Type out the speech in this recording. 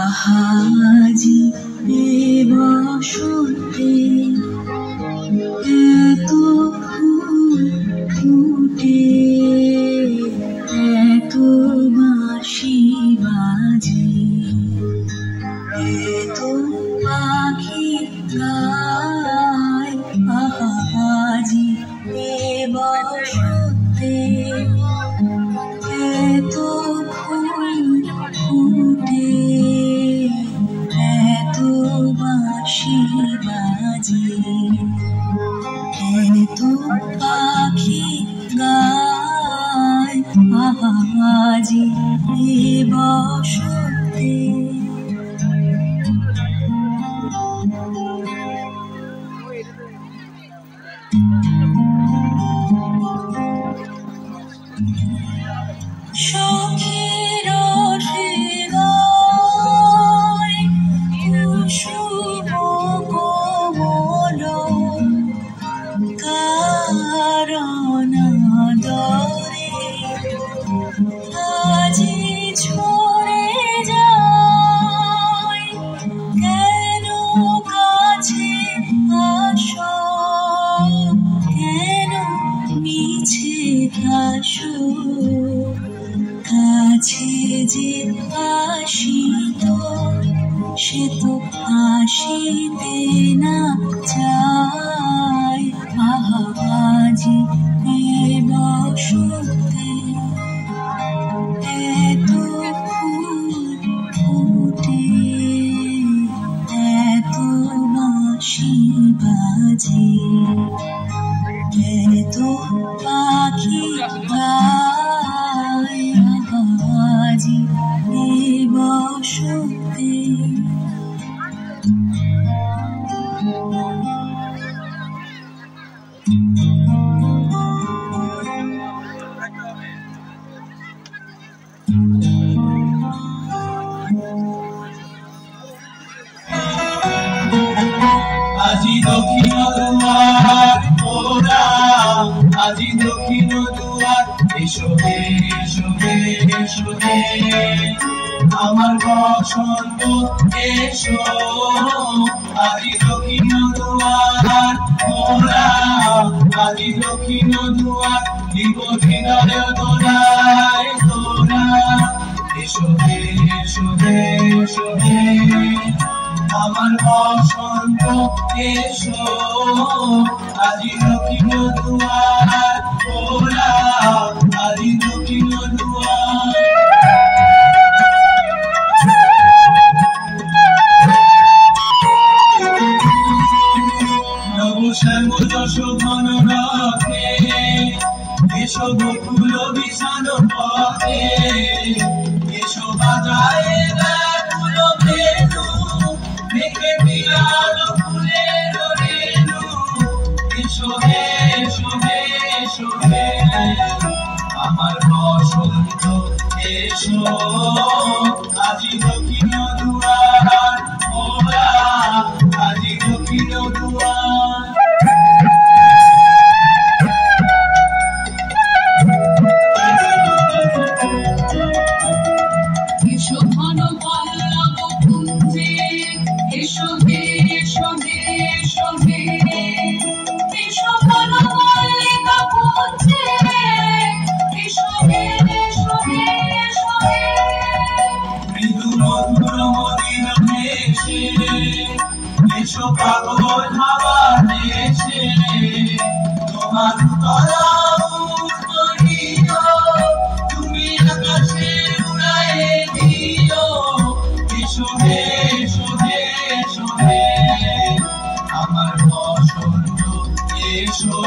আহাজি বসন্তে এত ফুল ফুটে, এত বাঁশি বাজে, এত পাখি গায়। আহাজি বসন্তে এত ফুল ফুটে, এত বাঁশি বাজে, এত পাখি গায়। আহাজি বসন্তে সখীর হৃদয় কুসুম কোমল, কারণ দরে আজি ঝরে যায়। কেন কাছে আসো, কেন মিছে হাসো, কাছে যে আসিত সে তো আসিতে না চায়। আহাজি বসন্তে এত ফুল ফুটে, এত বাঁশি বাজে, এত পাখি গায়। আহাজি বসন্তে আজি দক্ষিণ দুয়ার ওরা, আজি দক্ষিণ দুয়ার এসো হে, এসো হে, এসো হে আমার বসন্ত এসো। আজি দক্ষিণ দুয়ার ওরা, আজি দক্ষিণ দুয়ার দিব হৃদয় দোলায় তোরা। এসো হে, এসো হে, এসো হে আমার বসন্ত এসো। আজি দক্ষিণ দুয়ার ওরা, আজি দক্ষিণ দুয়ার। নবশ্যামল শোভন রথে এসো বকুল বিষাণ পথে, এসো বাজায় ব্যাকুল বেণু, দেখে বিরাল ফুলের রেণু। এসো হে, এসো হে, এসো হে আমার বসন্ত এসো। আজি দক্ষিণ দুয়ার ওরা, আজি দক্ষিণ দুয়ার। এসো ঘন পল্লব কুঞ্জে, এসো হে, এসো হে, এসো হে, এসো ঘন মল্লিকা কুঞ্জে, এসো হে, এসো হে, এসো হে। মৃদু মধুর মদির দেশে এসো পাগল হাওয়া দেশে, তোমার তরা তুমি আকাশে উড়ায়ে দিও। এসো হে, এসো হে, এসো হে আমার বসন্ত এসো।